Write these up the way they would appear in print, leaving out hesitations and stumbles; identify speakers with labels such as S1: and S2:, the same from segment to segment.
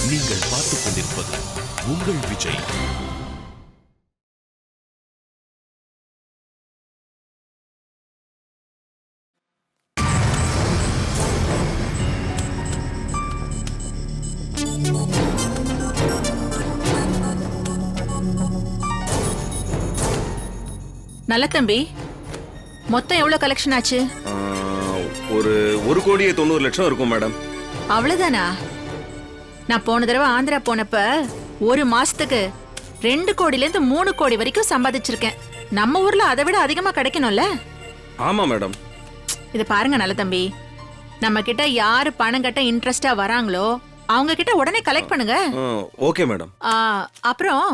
S1: நீங்கள் பார்த்துக் கொண்டிருப்பது உங்கள் விஜய்.
S2: நல்ல தம்பி, மொத்தம் எவ்வளவு கலெக்ஷன் ஆச்சு?
S3: ஒரு 1,90,00,000 இருக்கும் மேடம்.
S2: அவ்வளவுதானா? நான் போன தடவை ஆந்திரா போனப்ப ஒரு மாசத்துக்கு 2 கோடியில இருந்து 3 கோடி வரைக்கும் சம்பாதிச்சிருக்கேன். நம்ம ஊர்ல அதை விட அதிகமா கிடைக்கணும்ல?
S3: ஆமா மேடம்.
S2: இது பாருங்க நல்ல தம்பி, நம்ம கிட்ட யாரு பணம் கட்ட இன்ட்ரெஸ்டா வராங்களோ அவங்க கிட்ட உடனே கலெக்ட் பண்ணுங்க.
S3: Okay madam.
S2: அப்புறம்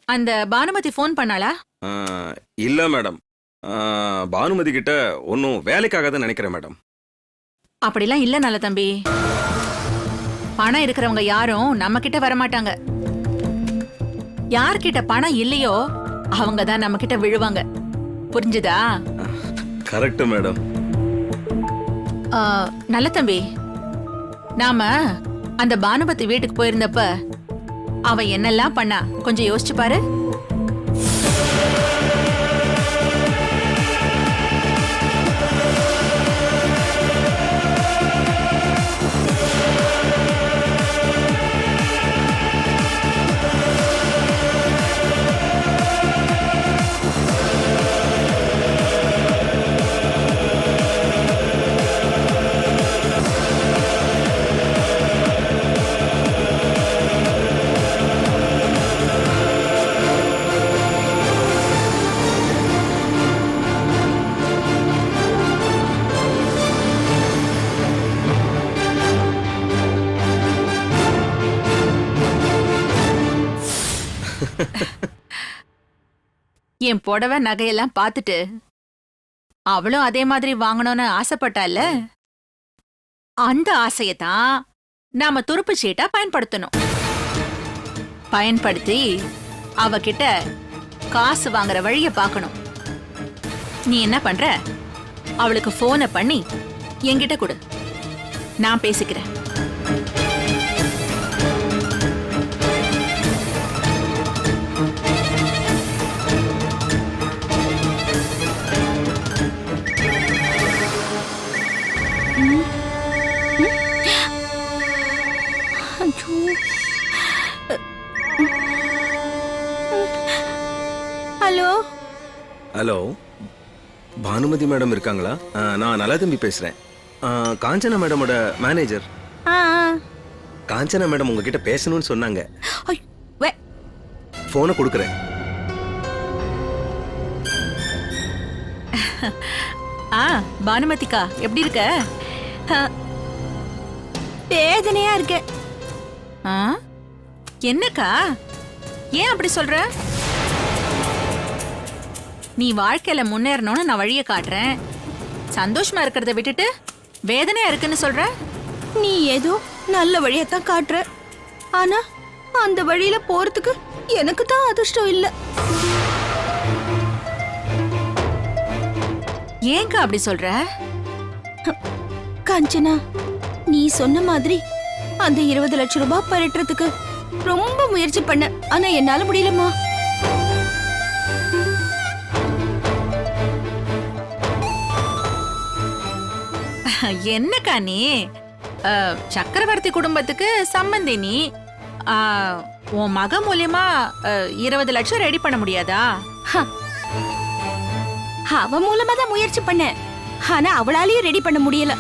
S2: அந்த பானுமதி ஃபோன் பண்ணாளா?
S3: இல்ல மேடம். பானுமதி கிட்ட ஒன்னும் வேலைக்காக தான் நினைக்கிறேன் மேடம்.
S2: அப்படிலாம் இல்ல நல்ல தம்பி. பணம் இருக்கிறவங்க யாரும் நம்ம கிட்ட வரமாட்டாங்க. யார்கிட்ட பணம் இல்லையோ அவங்க தான் நம்ம கிட்ட விழுவாங்க. புரிஞ்சுதா?
S3: Correct madam.
S2: நல்ல தம்பி, நாம அந்த பானுமதி வீட்டுக்கு போயிருந்தப்ப அவ என்னெல்லாம் பண்ணா கொஞ்சம் யோசிச்சு பாரு. என் புடவை நகையெல்லாம் பார்த்துட்டு அவளும் அதே மாதிரி வாங்கணும்னு ஆசைப்பட்டால, அந்த ஆசையத்தான் நாம துருப்பு சீட்டா பயன்படுத்தணும். பயன்படுத்தி அவகிட்ட காசு வாங்குற வழிய பார்க்கணும். நீ என்ன பண்ற? அவளுக்கு போனை பண்ணி என்கிட்ட கொடு, நான் பேசிக்கிறேன்.
S4: ஹலோ
S3: ஹலோ, பானுமதி மேடம் இருக்காங்களா? நான் நல்ல தம்பி பேசுறேன். காஞ்சனா மேடமோட மேனேஜர். காஞ்சனா மேடம் உங்ககிட்ட பேசணும்னு சொன்னாங்க. போனை கொடுக்குறேன்.
S2: பானுமதிக்கா, எப்படி இருக்க?
S4: வேதனையா இருக்கு.
S2: என்னக்கா, ஏன் அப்படி சொல்ற? நீ வாழ்க்கையில முன்னேறணும்னு நான் வழிய காட்டுறேன். சந்தோஷமா இருக்கிறத விட்டுட்டு வேதனையா இருக்குன்னு சொல்ற?
S4: நீ ஏதோ நல்ல வழியத்தான் காட்டுற, ஆனா அந்த வழியில போறதுக்கு எனக்கு தான் அதிர்ஷ்டம் இல்ல.
S2: ஏங்க அப்படி சொல்ற?
S4: காஞ்சனா, நீ சொன்ன மாதிரி அந்த 20 லட்சம் ரூபாய் பரட்டுறதுக்கு ரொம்ப முயற்சி பண்ண, ஆனா என்னால முடியலமா.
S2: என்னக்கா நீ? சக்கரவர்த்தி குடும்பத்துக்கு சம்பந்தி நீ. உன் மக மூலியமா 20 லட்சம் ரெடி பண்ண முடியாதா?
S4: அவ மூலமா தான் முயற்சி பண்ண, ஆனா அவளாலேயும் ரெடி பண்ண முடியல.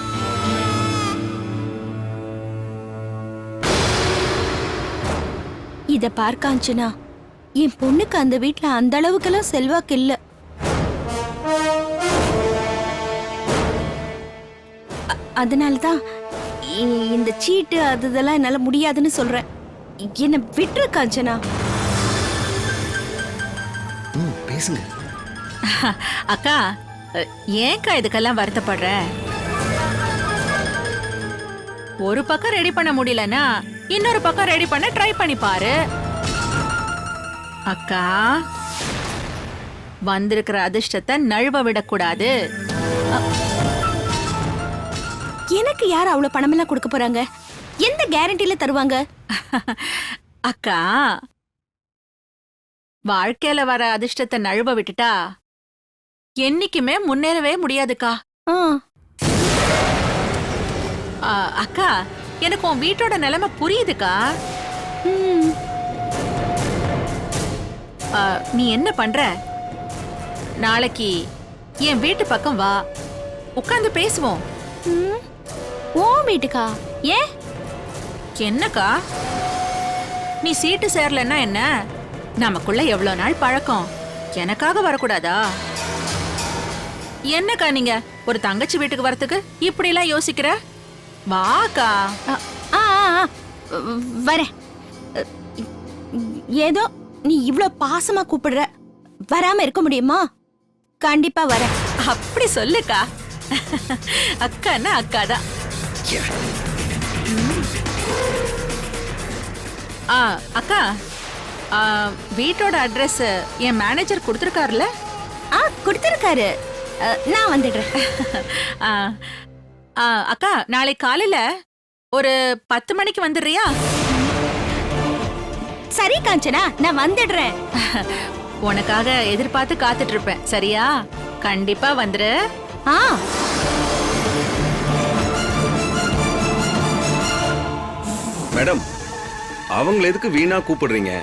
S4: இத பார்க்காஞ்சனா, என் பொண்ணுக்கு அந்த வீட்ல அந்த அளவுக்கெல்லாம் செல்வாக்கு இல்ல. அதனாலதான் இந்த சீட்டு அதெல்லாம் என்னால முடியாதுன்னு சொல்றேன். என்ன விட்டுரு காஞ்சனா.
S3: பேசுங்க
S2: அக்கா. ஏன்க்கா இதுக்கெல்லாம் வருத்தப்படுற? ஒரு பக்கம் ரெடி பண்ண முடியலன்னா இன்னொரு பக்கம் ரெடி பண்ண ட்ரை பண்ணி பாரு. அக்கா, வந்திருக்கிற அதிர்ஷ்டத்தை நழுவ விடக்கூடாது.
S4: எனக்கு யார் அவ்வளவு பணமெல்லாம் கொடுக்க போறாங்க? எந்த கேரண்டில தருவாங்க?
S2: அக்கா, வாழ்க்கையில வர அதிர்ஷ்டத்தை நழுவ விட்டுட்டா என்னைக்குமே முன்னேறவே முடியாதுக்கா.
S4: ஆ,
S2: அக்கா, எனக்கு உன் வீட்டோட நிலைமை புரியுதுக்கா.
S4: ம்,
S2: நீ என்ன பண்ற? நாளைக்கு என் வீட்டு பக்கம் வா, உட்கார்ந்து பேசுவோம்.
S4: ம். ஓ வீட்டுக்கா? ஏன்?
S2: என்னக்கா, நீ சீட்டு சேரலன்னா என்ன? நமக்குள்ள எவ்வளவு நாள் பழக்கம், எனக்காக வரக்கூடாதா? என்னக்கா நீங்க ஒரு தங்கச்சி வீட்டுக்கு வரதுக்கு இப்படி எல்லாம் யோசிக்கிற? வாக்கா.
S4: ஆ, ஆ, ஆ, வரேன். ஏதோ நீ இவ்ளோ பாசமா கூப்பிடுற, வராம இருக்க முடியுமா? கண்டிப்பா வரேன்.
S2: அப்படி சொல்லுக்கா. அக்கான்னா அக்காதான். அக்கா, வீட்டோட அட்ரஸ் என் மேனேஜர் கொடுத்துருக்காருல?
S4: கொடுத்திருக்காரு. நான் வந்துடுறேன்.
S2: அக்கா, நாளை காலையில ஒரு 10 மணிக்கு வந்துடுறியா?
S4: சரி காஞ்சனா, நான் வந்துடுறேன்.
S2: உனக்காக எதிர்பார்த்து காத்துட்டு இருப்பேன். சரியா? கண்டிப்பா வந்துரு.
S4: ஆ,
S3: மேடம், அவங்கள எதுக்கு வீணா கூப்பிடுறீங்க?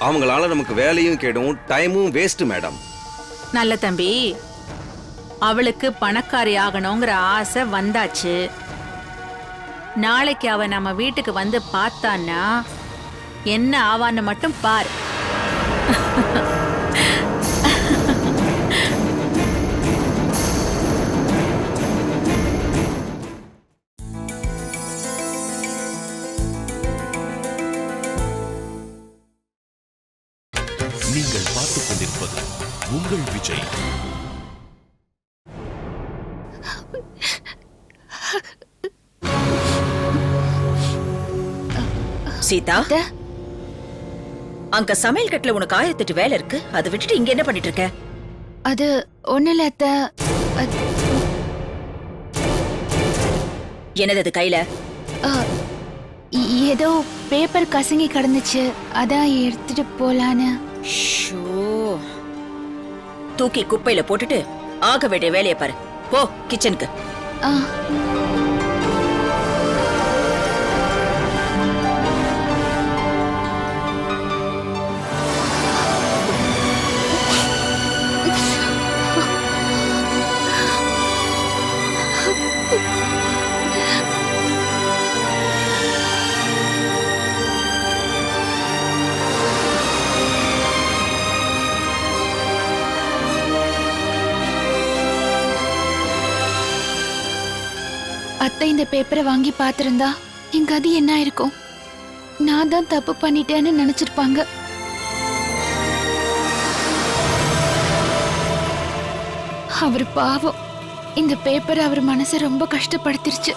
S3: அவங்களால நமக்கு வேலையும் கெடும், டைமும் வேஸ்ட் மேடம்.
S2: நல்ல தம்பி, அவளுக்கு பணக்காரி ஆகணுங்கிற ஆசை வந்தாச்சு. நாளைக்கு அவ நம்ம வீட்டுக்கு வந்து பார்த்தான்னா என்ன ஆவான்னு மட்டும் பார்.
S1: நீங்கள் பார்த்துக் கொண்டிருப்பது உங்கள் விஜய்.
S5: சீதா, அங்க சமையல் கட்டுல உனக்கு 1008 வேலை இருக்கு. அதை விட்டுட்டு இங்க என்ன பண்ணிட்டு இருக்க?
S4: அது ஒண்ணு இல்ல அத்தை.
S5: என்னது அது கையில?
S4: ஏதோ பேப்பர் கசங்கி கிடந்துச்சு, அதான் எடுத்துட்டு போலான்னு.
S5: ஷோ, தூக்கி குப்பையில போட்டுட்டு ஆக வேண்டிய வேலையை பாரு. போ கிச்சனுக்கு.
S6: அத்தை இந்த பேப்பரை வாங்கி பார்த்திருந்தா என் கதி என்ன இருக்கும்? நான் தான் தப்பு பண்ணிட்டேன்னு நினைச்சிருப்பாங்க. அவர் பாவம், இந்த பேப்பர் அவர் மனசை ரொம்ப கஷ்டப்படுத்திருச்சு.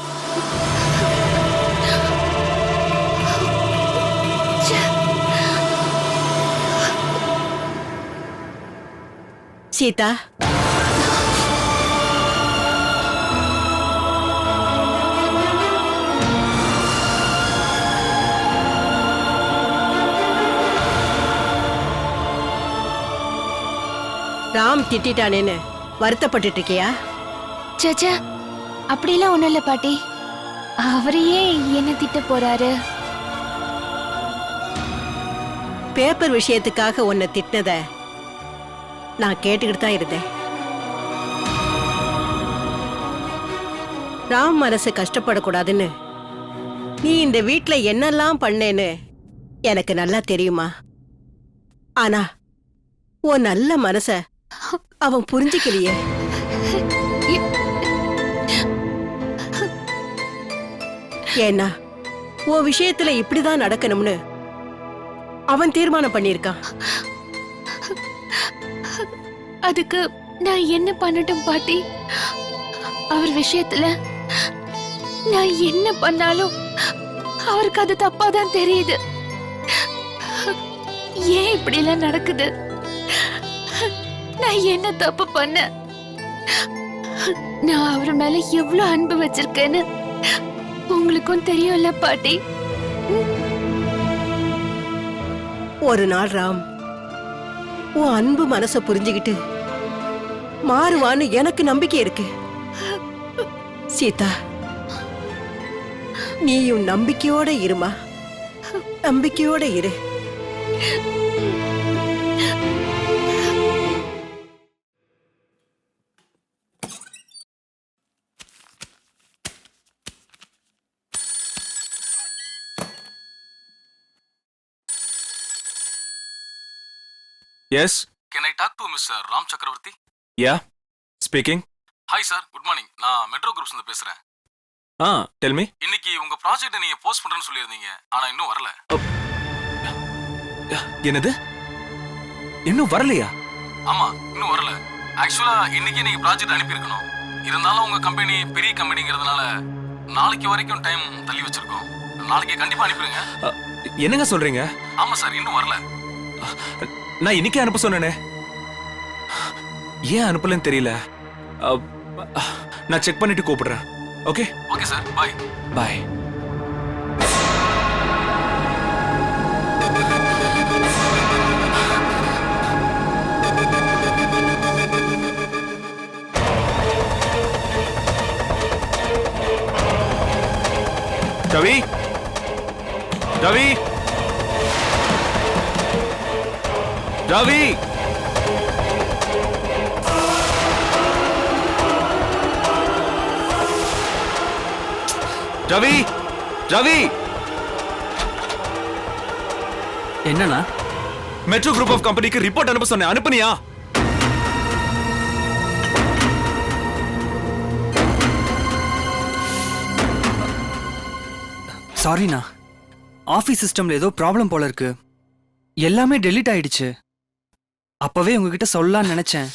S7: சீதா, ராம் திட்டானேன்னு வருத்தப்பட்டு இருக்கியா?
S6: சேச்சா, அப்படிலாம் ஒண்ணும் இல்ல பாட்டி. அவரையே என்ன திட்ட போறாரு?
S7: பேப்பர் விஷயத்துக்காக உன்னை திட்டினத நான் கேட்டுக்கிட்டு தான் இருந்தேன். ராம் மனசு கஷ்டப்படக்கூடாதுன்னு நீ இந்த வீட்ல என்னெல்லாம் பண்ணேன்னு எனக்கு நல்லா தெரியுமா. ஆனா உன் நல்ல மனச அவன் புரிஞ்சுக்கலையே. ஏன்னா உன் விஷயத்துல இப்படிதான் நடக்கணும்னு அவன் தீர்மானம் பண்ணிருக்கான்.
S6: அதுக்கு நான் என்ன பண்ணட்டும் பாட்டி? அவர் விஷயத்துல நான் என்ன பண்ணாலும் அவருக்கு அது தப்பாதான் தெரியுது. ஏன் இப்படி எல்லாம் நடக்குது? நான் என்ன தப்பு பண்ண? நான் அவர் மேல எவ்வளவு அன்பு வச்சிருக்கேன்னு உங்களுக்கும் தெரியும்ல பாட்டி.
S7: ஒரு நாள் ராம் உன் அன்பு மனச புரிஞ்சுகிட்டு மாறுவான்னு எனக்கு நம்பிக்கை இருக்கு. சீதா, நீயும் நம்பிக்கையோட இருமா, நம்பிக்கையோட இரு.
S8: Yes.
S9: Can I talk to Mr. Ram Chakravarti?
S8: Yeah. Speaking.
S9: Hi sir, good morning. நான் மெட்ரோ குரூப்ஸ் இருந்து பேசுறேன்.
S8: Tell me.
S9: இன்னைக்கு உங்க ப்ராஜெக்ட்டை நீங்க போஸ்ட் பண்றேன்னு சொல்லியிருந்தீங்க. ஆனா இன்னும் வரல.
S8: என்னது? இன்னும் வரலையா?
S9: ஆமா, இன்னும் வரல. ஆக்சுவலா இன்னைக்கு நீங்க ப்ராஜெக்ட் அனுப்பி இருக்கணும். இருந்தாலும் உங்க கம்பெனி பெரிய கம்பெனிங்கிறதுனால நாளைக்கு வரைக்கும் டைம் தள்ளி வச்சிருக்கோம். நாளைக்கு கண்டிப்பா அனுப்பிடுங்க.
S8: என்னங்க சொல்றீங்க?
S9: ஆமா சார், இன்னும் வரல.
S8: நான் இன்னைக்கே அனுப்ப சொன்னேனே. ஏன் அனுப்பலன்னு தெரியல. நான் செக் பண்ணிட்டு கூப்பிடுறேன். Okay?
S9: Okay sir, bye.
S8: Bye. Ravi, Ravi, Ravi, Ravi, Ravi.
S10: என்னண்ணா?
S8: மெட்ரோ குரூப் ஆஃப் கம்பெனிக்கு ரிப்போர்ட் அனுப்ப சொன்னேன், அனுப்புனியா?
S10: சாரிண்ணா, ஆஃபீஸ் சிஸ்டம்ல ஏதோ ப்ராப்ளம் போல இருக்கு. எல்லாமே டெலீட் ஆயிடுச்சு. அப்பவே உங்ககிட்ட சொல்லலாம்னு நினைச்சேன்.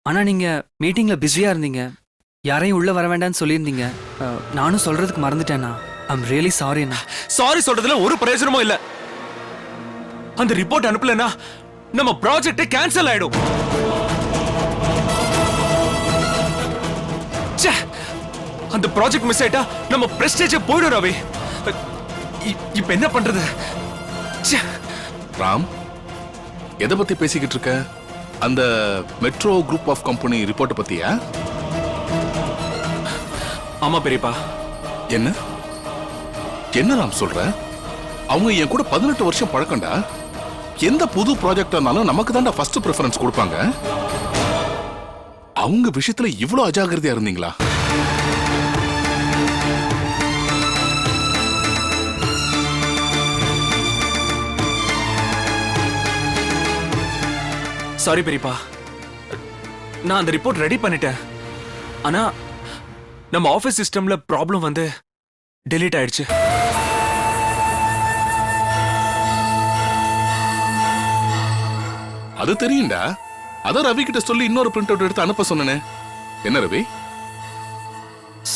S10: ஆனா நீங்க மீட்டிங்ல பிஸியா இருந்தீங்க, யாரையும் உள்ள வர வேண்டாம்னு சொல்லியிருந்தீங்க. நானும் சொல்றதுக்கு மறந்துட்டேண்ணா. ஐம் ரியலி சாரிண்ணா.
S8: சாரி சொல்றதுல ஒரு பிரயோஜனமும் இல்ல. அந்த ரிப்போர்ட் அனுப்பலனா நம்ம ப்ராஜெக்ட் கேன்சல் ஆயிடும். ச்சே, அந்த ப்ராஜெக்ட் மிஸ் ஆயிட்டா நம்ம பிரஸ்டீஜ் போயிடும் ரவி. இப்ப என்ன பண்றது? ச்சே.
S11: ராம், எதை பத்தி பேசிக்கிட்டு இருக்க? அந்த metro group of company report பத்தியா?
S8: ஆமா பெரியப்பா.
S11: என்ன என்ன ராம் சொல்ற? அவங்க என் கூட 18 வருஷம் பழக்கம்டா. எந்த புது ப்ராஜெக்ட்னாலும் நமக்கு தான்டா ஃபர்ஸ்ட் ப்ரிஃபரன்ஸ் கொடுப்பாங்க. அவங்க விஷயத்துல இவ்வளவு அஜாகிரதையா இருந்தீங்களா?
S8: சாரி பெரியப்பா, நான் அந்த ரிப்போர்ட் ரெடி பண்ணிட்டேன். ஆனா நம்ம ஆபீஸ் சிஸ்டம்ல ப்ராப்ளம் வந்து டெலீட் ஆயிடுச்சு.
S11: அது தெரியும்டா. அத ரவி கிட்ட சொல்லி இன்னொரு பிரிண்ட் அவுட் எடுத்து அனுப்ப சொன்னனே. என்ன ரவி?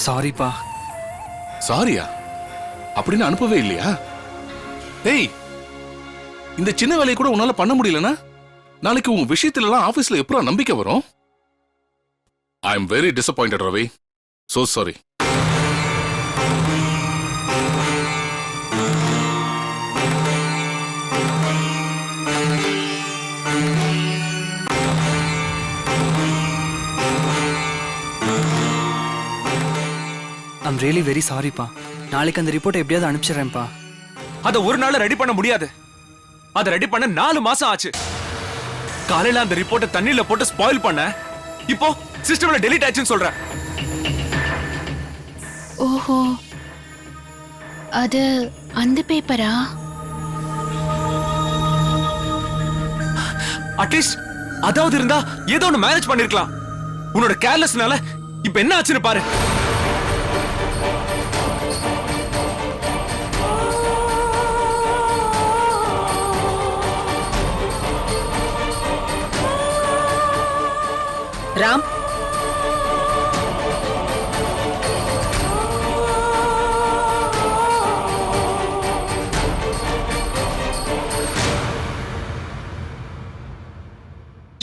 S10: சாரிப்பா.
S11: சாரியா? அப்படின்னு அனுப்பவே இல்லையா? டேய், இந்த சின்ன வேலையை கூட உன்னால பண்ண முடியலனா நாளைக்கு உன் விஷயத்துல எல்லாம் ஆபீஸ்ல எப்பறம் நம்பிக்கை வரும்? I am very disappointed Ravi. So sorry.
S10: I'm really very சாரிப்பா. நாளைக்கு அந்த ரிப்போர்ட்டை எப்படியாவது அனுப்பிச்சிடுறேன்ப்பா.
S8: அதை ஒரு நாள் ரெடி பண்ண முடியாது. அதை ரெடி பண்ண 4 மாசம் ஆச்சு. காலையில அந்த ரிப்போர்ட்டை தண்ணியில போட்டு ஸ்பாயில் பண்ண, இப்போ சிஸ்டம்ல டெலீட் ஆச்சுன்னு சொல்றேன்.
S6: ஓஹோ, அது அந்த பேப்பரா?
S8: அட்லீஸ்ட் அதாவது இருந்தா ஏதோ ஒன்னு மேனேஜ் பண்ணிருக்கலாம். உன்னோட கேர்லெஸ்னால இப்ப என்ன ஆச்சுன்னு பாரு.
S5: ராம்,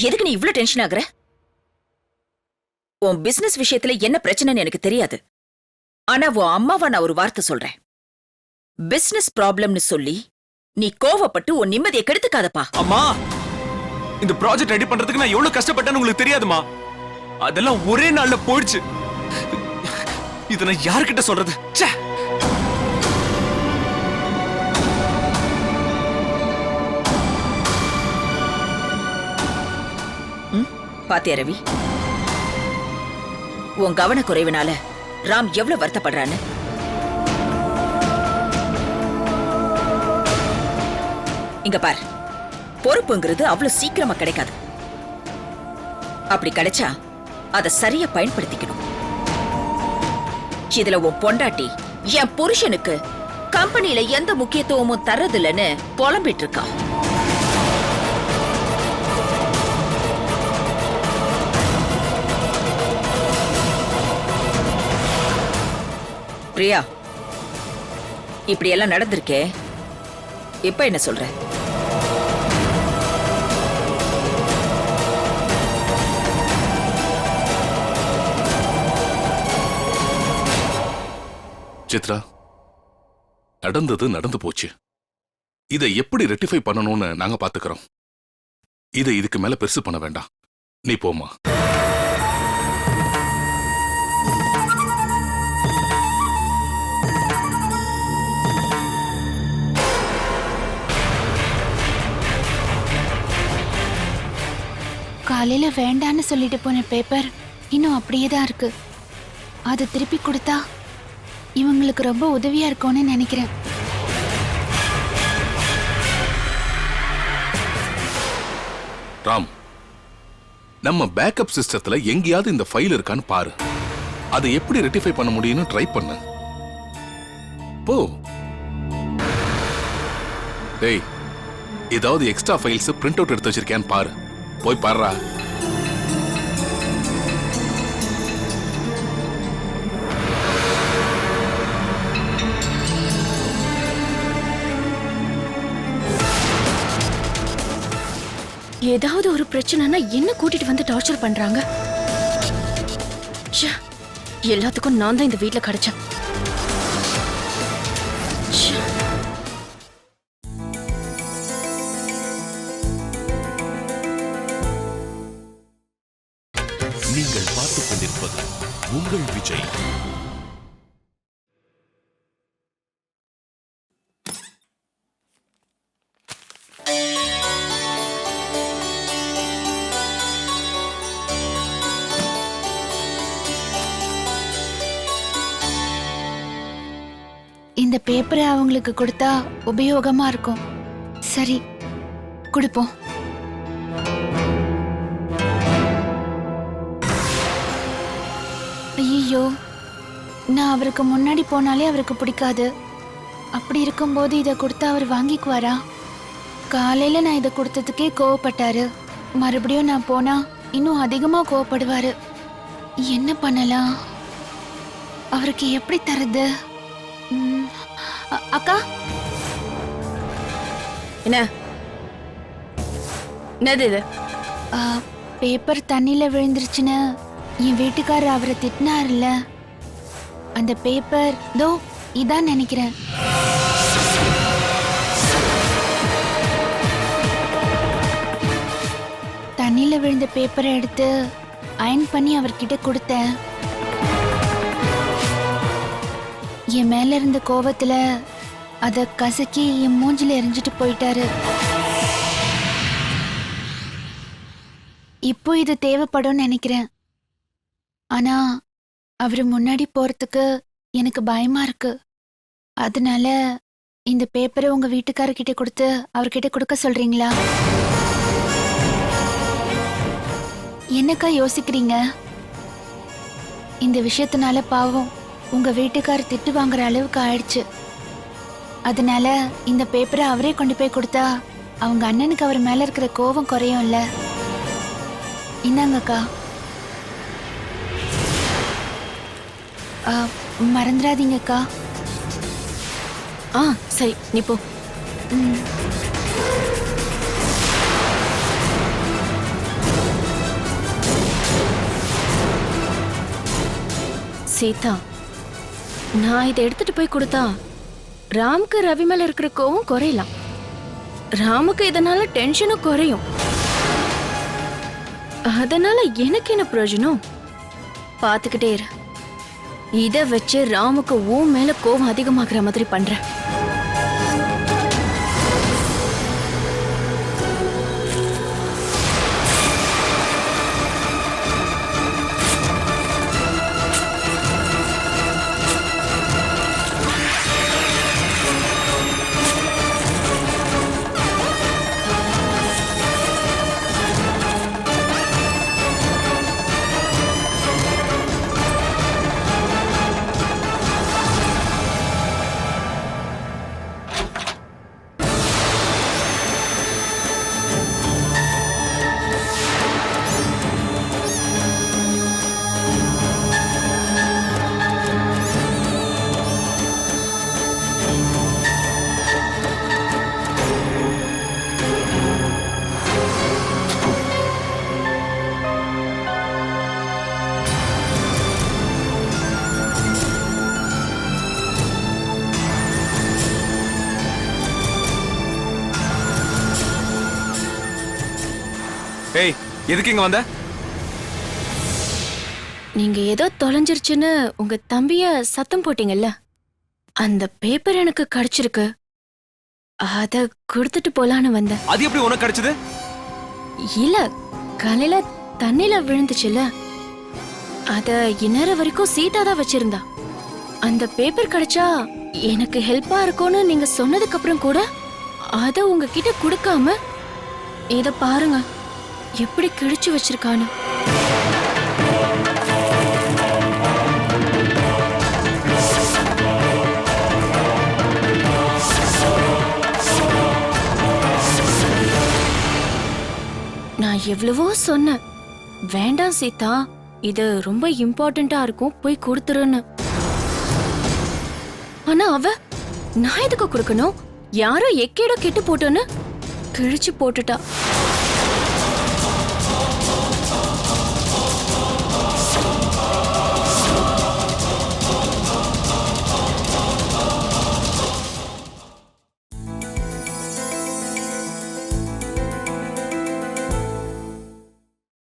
S5: எதுக்கு நீ இவ்ளோ டென்ஷன் ஆகுற? உன் பிசினஸ் விஷயத்துல என்ன பிரச்சனைன்னு எனக்கு தெரியாது. ஆனா உன் அம்மாவா நான் ஒரு வார்த்தை சொல்றேன். பிசினஸ் ப்ராப்ளம்னு சொல்லி நீ கோவப்பட்டு உன் நிம்மதியை கெடுத்துக்காதப்பா.
S8: அம்மா, இந்த ப்ராஜெக்ட் ரெடி பண்றதுக்கு நான் எவ்வளவு கஷ்டப்பட்டேன்னு உங்களுக்கு தெரியாதுமா? அதெல்லாம் ஒரே நாள்ல போயிடுச்சு. இத நான் யார்கிட்ட சொல்றது? ச்சே.
S5: பாத்தியா ரவி, உன் கவனக்குறைவினால ராம் எவ்வளவு வருத்தப்படுறான்னு. இங்க பார், பொறுப்புங்கிறது அவ்வளவு சீக்கிரமா கிடைக்காது. அப்படி கிடைச்சா அதை சரியா பயன்படுத்திக்கணும். இதுல உன் பொண்டாட்டி என் புருஷனுக்கு கம்பெனில எந்த முக்கியத்துவமும் தர்றதில்லைன்னு புலம்பிட்டு இருக்கா. பிரியா, இப்படி எல்லாம் நடந்திருக்கே, இப்ப என்ன சொல்ற?
S11: சித்ரா, நடந்தது நடந்து போச்சு. இதை எப்படி ரெக்டிஃபை பண்ணணும்னு நாங்க பாத்துக்கிறோம். இதை இதுக்கு மேல பெருசு பண்ண வேண்டாம். நீ போமா.
S6: காலையில வேண்டான்னு சொல்லிட்டு போன பேப்பர் இன்னும் அப்படியே தான் இருக்கு. அதை திருப்பி கொடுத்தா இவங்களுக்கு ரொம்ப உதவியா இருக்கும்னு நினைக்கிறேன்.
S11: ராம், நம்ம பேக்கப் சிஸ்டத்துல எங்கேயாவது இந்த ஃபைல் இருக்கான்னு பாரு. அதை எப்படி ரெக்டிஃபை பண்ண முடியும்னு ட்ரை பண்ணு. போ. டேய், ஏதாவது எக்ஸ்ட்ரா ஃபைல்ஸ் பிரிண்ட் அவுட் எடுத்து வச்சிருக்கேன்னு பாரு. போய் பாருடா.
S4: ஏதாவது ஒரு பிரச்சனைனா என்ன கூட்டிட்டு வந்து டார்ச்சர் பண்றாங்க. ச்சே, எல்லாத்துக்கும் நான் தான் இந்த வீட்ல கிடைச்சேன். ச்சே.
S1: நீங்கள் பார்த்துக் கொண்டிருப்பது உங்கள் விஜய்.
S6: இந்த பேப்பரை அவங்களுக்கு கொடுத்தா உபயோகமா இருக்கும். சரி, கொடுப்போம். ஐயோ, நான் அவருக்கு முன்னாடி போனாலே அவருக்கு பிடிக்காது. அப்படி இருக்கும்போது இதை கொடுத்தா அவர் வாங்கிக்குவாரா? காலையில நான் இதை கொடுத்ததுக்கே கோவப்பட்டாரு. மறுபடியும் நான் போனா இன்னும் அதிகமா கோவப்படுவாரு. என்ன பண்ணலாம்? அவருக்கு எப்படி தரது? அக்கா,
S4: என்னது இது?
S6: பேப்பர் தண்ணியில விழுந்துருச்சுன்னு என் வீட்டுக்காரர் அவரை திட்டினார்ல, அந்த பேப்பர் தோ இதான் நினைக்கிறேன். தண்ணியில விழுந்த பேப்பரை எடுத்து அயன் பண்ணி அவர்கிட்ட கொடுத்தேன். என் மேல இருந்த கோவத்துல அத கசக்கி என் மூஞ்சில எரிஞ்சிட்டு போயிட்டாரு. இப்போ இது தேவைப்படும் நினைக்கிறேன். ஆனா அவரு முன்னாடி போறதுக்கு எனக்கு பயமா இருக்கு. அதனால இந்த பேப்பரை உங்க வீட்டுக்காரர்கிட்ட கொடுத்து அவர்கிட்ட கொடுக்க சொல்றீங்களா? என்னக்கா யோசிக்கிறீங்க? இந்த விஷயத்தினால பாவம் உங்க வீட்டுக்காரர் திட்டு வாங்குற அளவுக்கு ஆயிடுச்சு. அதனால இந்த பேப்பரை அவரே கொண்டு போய் கொடுத்தா அவங்க அண்ணனுக்கு அவர் மேல இருக்கிற கோபம் குறையும்ல. இந்தாங்கக்கா. மறந்துடாதீங்கக்கா.
S4: சரி, நீ போ. சீதா, நான் இதை எடுத்துட்டு போய் கொடுத்தா ராமுக்கு ரவி மேல இருக்கிற கோவம் குறையலாம். ராமுக்கு இதனால டென்ஷனும் குறையும். அதனால எனக்கு என்ன பிரயோஜனம்? பாத்துக்கிட்டே இரு. இத வச்சு ராமுக்கு உன் மேல கோவம் அதிகமாக்குற மாதிரி பண்றேன்.
S8: ஏய், எதுக்கு இங்க வந்த?
S4: நீங்க ஏதோ தொலைஞ்சிருச்சுன்னு உங்க தம்பிய சத்தம் போட்டீங்கல்ல, அந்த பேப்பர் எனக்கு கிடைச்சிருக்கு. அத கொடுத்துட்டு போலான்னு வந்தேன்.
S8: அது எப்படி உனக்கு கிடைச்சது?
S4: இல்ல, காலையில தண்ணில விழுந்துச்சுல்ல, அத இந்நேரம் வரைக்கும் சீட்டா தான் வச்சிருந்தா. அந்த பேப்பர் கிடைச்சா எனக்கு ஹெல்ப்பா இருக்கும்னு நீங்க சொன்னதுக்கு அப்புறம் கூட அத உங்ககிட்ட கொடுக்காம இத பாருங்க எப்படி கிழிச்சு வச்சிருக்கானு. நான் எவ்வளவோ சொன்னேன், வேண்டாம் சீதா, இது ரொம்ப இம்பார்ட்டண்டா இருக்கும், போய் கொடுத்துருன்னு. ஆனா அவ, நான் எதுக்கு கொடுக்கணும், யாரோ எக்கேடோ கெட்டு போட்டோன்னு கிழிச்சு போட்டுட்டா.